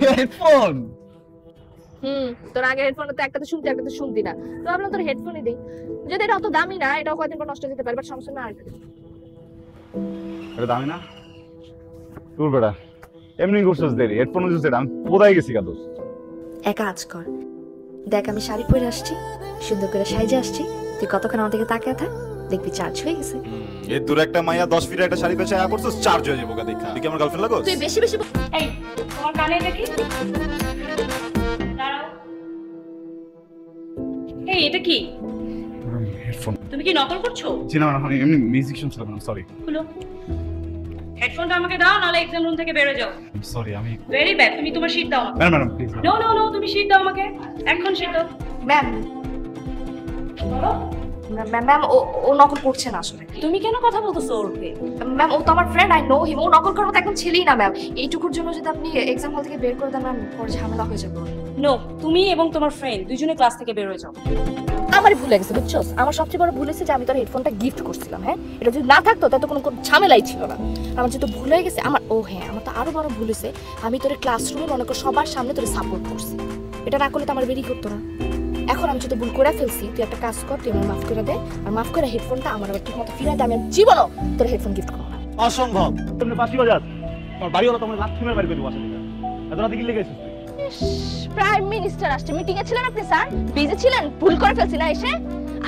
Headphone? তোর আগে headphone তো একটাতে শুনতে একটাতে শুনতি না, তো ভাবলাম তোর হেডফোনই দেই। যদি এটা অত দামি না, এটাও কয়দিন পর নষ্ট হয়ে যেতে পারে, বাট সমস্যা না। আর এটা দামি না তোর বেটা, এমনি করছিস দেরি, হেডফোন দিছিস, আমি কোথায় গেছি কা দোস্ত? এক কাজ কর, দেখ আমি শাড়ি পরে আসছি, সুন্দর করে সাইজে আসছি, তুই কতক্ষণ আমার দিকে তাকিয়ে থাক, দেখবি চার্জ হয়ে গেছে। এই দূর একটা মাইয়া 10 ফিট একটা শাড়ি পরে আয়া পড়ছস, চার্জ হয়ে যাবো কা দেখা। তুই কি আমার গার্লফ্রেন্ড লাগোস? তুই বেশি বেশি এই তোমার কানে এটা কি? দাঁড়াও। এই এটা কি? হেডফোন? তুমি কি নকল করছো? জি না, আমি এমনি মিউজিক শুনছিলাম, সরি। খুলো হেডফোনটা আমাকে দাও, নাহলে এক্সাম রুম থেকে বের হয়ে যাও। সরি, আমি ভেরি ব্যাড। তুমি তোমার শীট দাও। Madam please. No no no, তুমি শীট দাও আমাকে, এখন শীট দাও। ম্যাম, বলো। ম্যাম ও নকল করছে না আসলে। তুমি কেন কথা বলতেছো ওর উপরে? ম্যাম ও তো আমার ফ্রেন্ড, আই নো হিম। ও নকল করার মতো একদম ছেলেই না ম্যাম। এইটুকুর জন্য যদি আপনি এক্সাম হল থেকে বের করে দেন ম্যাম, পরে ঝামেলা হয়ে যাবে। নো, তুমি এবং তোমার ফ্রেন্ড দুজনে ক্লাস থেকে বের হয়ে যাও। আমারই ভুল গেছে বুঝছস। আমার সবচেয়ে বড় ভুল হয়েছে যে আমি তোর হেডফোনটা গিফট করছিলাম। হ্যাঁ, এটা যদি না থাকতো তাহলে তো কোনো ঝামেলাই ছিল না। আমার যেহেতু ভুল হয়ে গেছে আমার, ও হ্যাঁ, আমার তো আরো বড় ভুল হয়েছে, আমি তোর ক্লাসরুমে মনে কর সবার সামনে তোর সাপোর্ট করছি। এটা না করলে তো আমার বেরিয়ে করতো না। এখন আমি যদি ভুল করে ফেলছি, তুই একটা কাজ কর, তুই আমার মাফ করে দে, আর মাফ করে হেডফোনটা আমার আবার ঠিক মতো ফিরিয়ে দে। আমি জীবনও তোর হেডফোন গিফট করবো না। অসম্ভব। তুমি পাঁচটি বাজার তোমার বাড়ি হলো, তোমার লাথি মেরে বাড়ি করে বাসা থেকে এত রাতে কি লেগেছিস তুই? প্রাইম মিনিস্টার আসছে, মিটিং এ ছিলেন আপনি স্যার? বিজি ছিলেন? ভুল করে ফেলছি না এসে?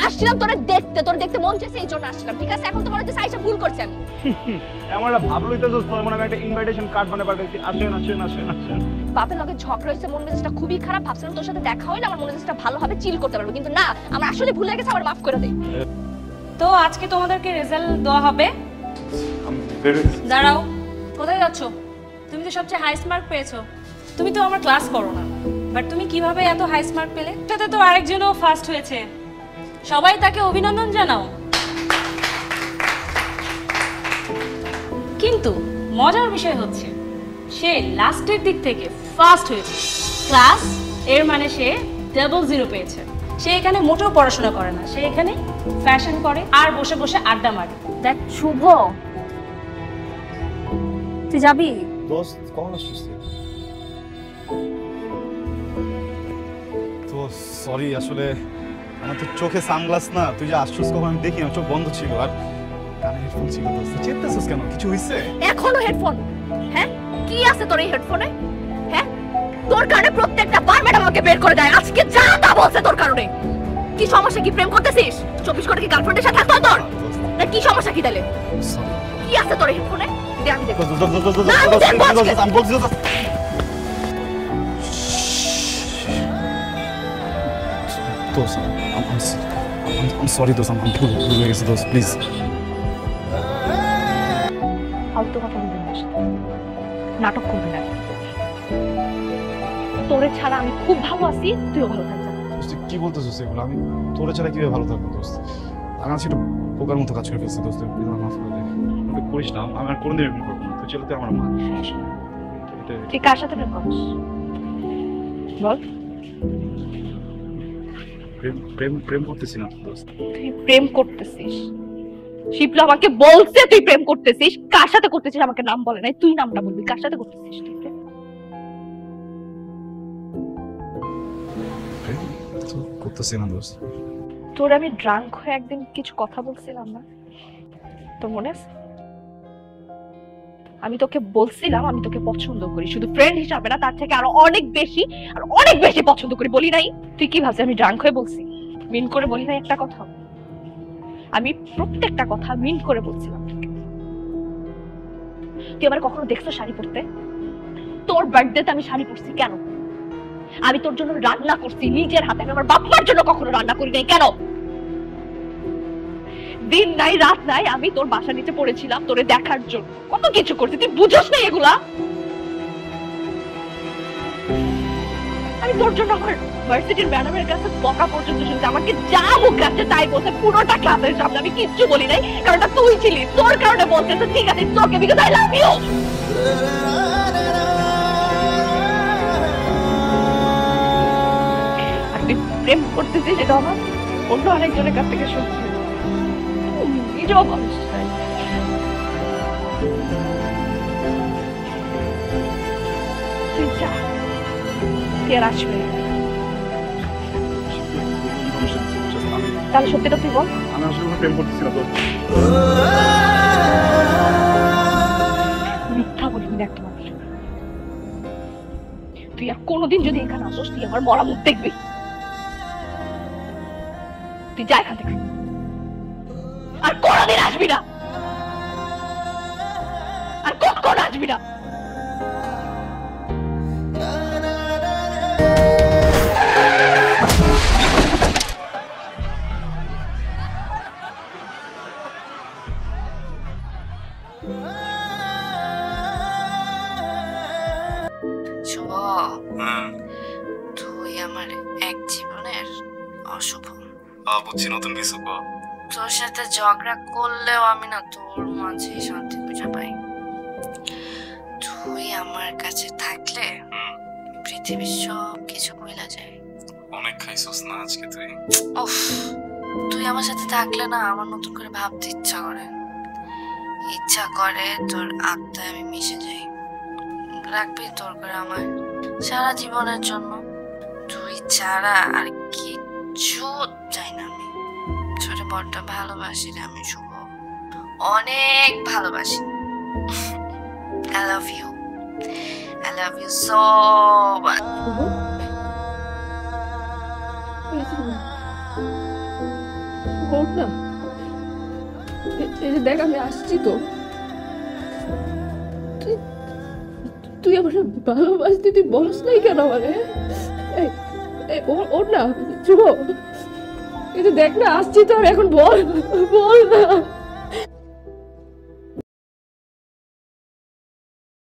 আসছিলাম তোরে দেখতে, তোর দেখতে মন চাইছে এই জন্য আসছিলাম। ঠিক আছে, এখন তো মনে হচ্ছে আইসা ভুল করছি আমি। এমন একটা ভাব লইতেছিস, তোর মনে একটা ইনভাইটেশন কার্ড বানায় পাঠাইছি, আসেন আসেন আসেন আসেন। বাপের লগে ঝগড়া হয়েছে, মন মেজাজটা খুবই খারাপ। ভাবছিলাম তোর সাথে দেখা হইলে আমার মন মেজাজটা ভালো হবে, চিল করতে পারবো, কিন্তু না, আমার আসলে ভুল হয়ে গেছে, আমার মাফ করে দে। তো আজকে তোমাদেরকে রেজাল্ট দেওয়া হবে। আমি বের হইছি। দাঁড়াও, কোথায় যাচ্ছ? তুমি তো সবচেয়ে হাইস্ট মার্ক পেয়েছো। তুমি তো আমার ক্লাস করো না, বাট তুমি কিভাবে এত হাইস্ট মার্ক পেলে? সাথে তো আরেকজনও ফার্স্ট হয়েছে, সবাই তাকে অভিনন্দন জানাও। কিন্তু মজার বিষয় হচ্ছে সে লাস্টের দিক থেকে ফার্স্ট হয়েছে ক্লাস, এর মানে সে ডাবল জিরো পেয়েছে। সে এখানে মোটেও পড়াশোনা করে না, সে এখানে ফ্যাশন করে আর বসে বসে আড্ডা মারে। দেখ শুভ, তুই যাবি? দোস্ত কখন আসছিস? তো সরি, আসলে আমার তো চোখে সানগ্লাস না, তুই যে আসছিস কখন আমি দেখি, আমার চোখ বন্ধ ছিল আর কানে হেডফোন ছিল। দোস্ত চেপতেছিস কেন? কিছু হইছে? এখনো হেডফোন? হ্যাঁ, কি আছে তোর এই হেডফোনে? হ্যাঁ, তোর কারণে প্রত্যেকটা বার ম্যাডাম আমাকে বের করে দেয়। আজকে যা তা বলছে তোর কারণে। কি সমস্যা? কি প্রেম করতেছিস? 24 ঘন্টা কি গার্লফ্রেন্ডের সাথে থাকতো তোর? না কি সমস্যা কি তাহলে? কি আছে তোর এই হেডফোনে? দে আমি দেখব। আমি বলছি দোস্ত, I'm sorry দোস্ত, আমি ভুল হয়ে গেছে দোস্ত, প্লিজ। ফালতু কথা বলবি না, নাটক করবি না। তোরে ছাড়া আমি খুব ভালো আছি, তুইও ভালো থাকবি। তুই কি বলতেছিস এগুলো? আমি তোরে ছাড়া কিভাবে ভালো থাকবো দোস্ত? আমি আজকে একটু পোকার মতো কাজ করে ফেলছি দোস্ত, প্লিজ আমার মাফ করে দে। আমাকে করিস না, আমি আর কোনোদিন এরকম করবো না। তুই চলে তো আমার মা, সমস্যা নেই। তুই কার সাথে প্রেম করিস বল? প্রেম করতেছি না দোস্ত। তুই প্রেম করতেছিস? শিবলু আমাকে বলছে তুই প্রেম করতেছিস। কার সাথে করতেছিস আমাকে নাম বলে নাই, তুই নামটা বলবি। কার সাথে করতেছিস তুই প্রেম? করতেছি না দোস্ত। তোর আমি ড্রাঙ্ক হয়ে একদিন কিছু কথা বলছিলাম না, তোর মনে আছে? আমি তোকে বলছিলাম আমি তোকে পছন্দ করি, শুধু ফ্রেন্ড হিসাবে না, তার থেকে আরো অনেক বেশি, আর অনেক বেশি পছন্দ করি। বলি নাই? তুই কি ভাবছিস আমি ড্রাঙ্ক হয়ে বলছি? মিন করে বলি নাই একটা কথা? আমি প্রত্যেকটা কথা মিন করে বলছিলাম। তুই আমার কখনো দেখছো শাড়ি পরতে? তোর বার্থডেতে আমি শাড়ি পরছি কেন? আমি তোর জন্য রান্না করছি নিজের হাতে, আমি আমার বাপ মার জন্য কখনো রান্না করি নাই কেন? দিন নাই রাত নাই আমি তোর বাসা নিচে পড়েছিলাম তোরে দেখার জন্য, কত কিছু করছি, তুই বুঝোস না এগুলা? আমি তোর জন্য আমার ভার্সিটির ম্যাডামের কাছে বকা পর্যন্ত শুনছি, আমাকে যা মুখ কাছে তাই বলছে পুরোটা ক্লাসের সামনে। আমি কিচ্ছু বলি নাই, কারণ তুই ছিলি, তোর কারণে বলছে ঠিক আছে তোকে, বিকজ আই লাভ ইউ। আর তুই প্রেম করতেছিস সেটা আমার অন্য আরেকজনের কাছ থেকে শুনছি, নিজেও বলিস তুই যা। তুই আর আসবে না। তাহলে সত্যিটা তুই বল। আমি আসলে কোনো প্রেম করতেছি না দোস্ত। মিথ্যা বলিনি একটা মানুষ। তুই আর কোনোদিন যদি এখানে আসোস তুই আমার মরা মুখ দেখবি। তুই যা এখান থেকে, আর কোনোদিন আসবি না, আর কখন আসবি না। শুভ, তুই আমার এক জীবনের অশুভ। বুঝছি, নতুন কিছু কর। তোর সাথে ঝগড়া করলেও আমি না তোর মাঝে শান্তি খুঁজে পাই। তুই আমার কাছে থাকলে পৃথিবীর সব কিছু ভুলা যায়। অনেক খাইছস না আজকে তুই। উফ, তুই আমার সাথে থাকলে না আমার নতুন করে ভাবতে ইচ্ছা করে তোর আত্মায় আমি মিশে যাই। রাখবি তোর করে আমার সারা জীবনের জন্য। তুই ছাড়া আর কিচ্ছু চাই না আমি। ছোট বড় ভালোবাসি রে আমি শুভ, অনেক ভালোবাসি। I love you. I love you so much. না, এই যে দেখ আমি আসছি তো। তুই আমার ভালোবাসতি, তুই বলস নাই কেন আমারে? ওর না শুভ, এই যে দেখ না আসছি তো, এখন বল বল না।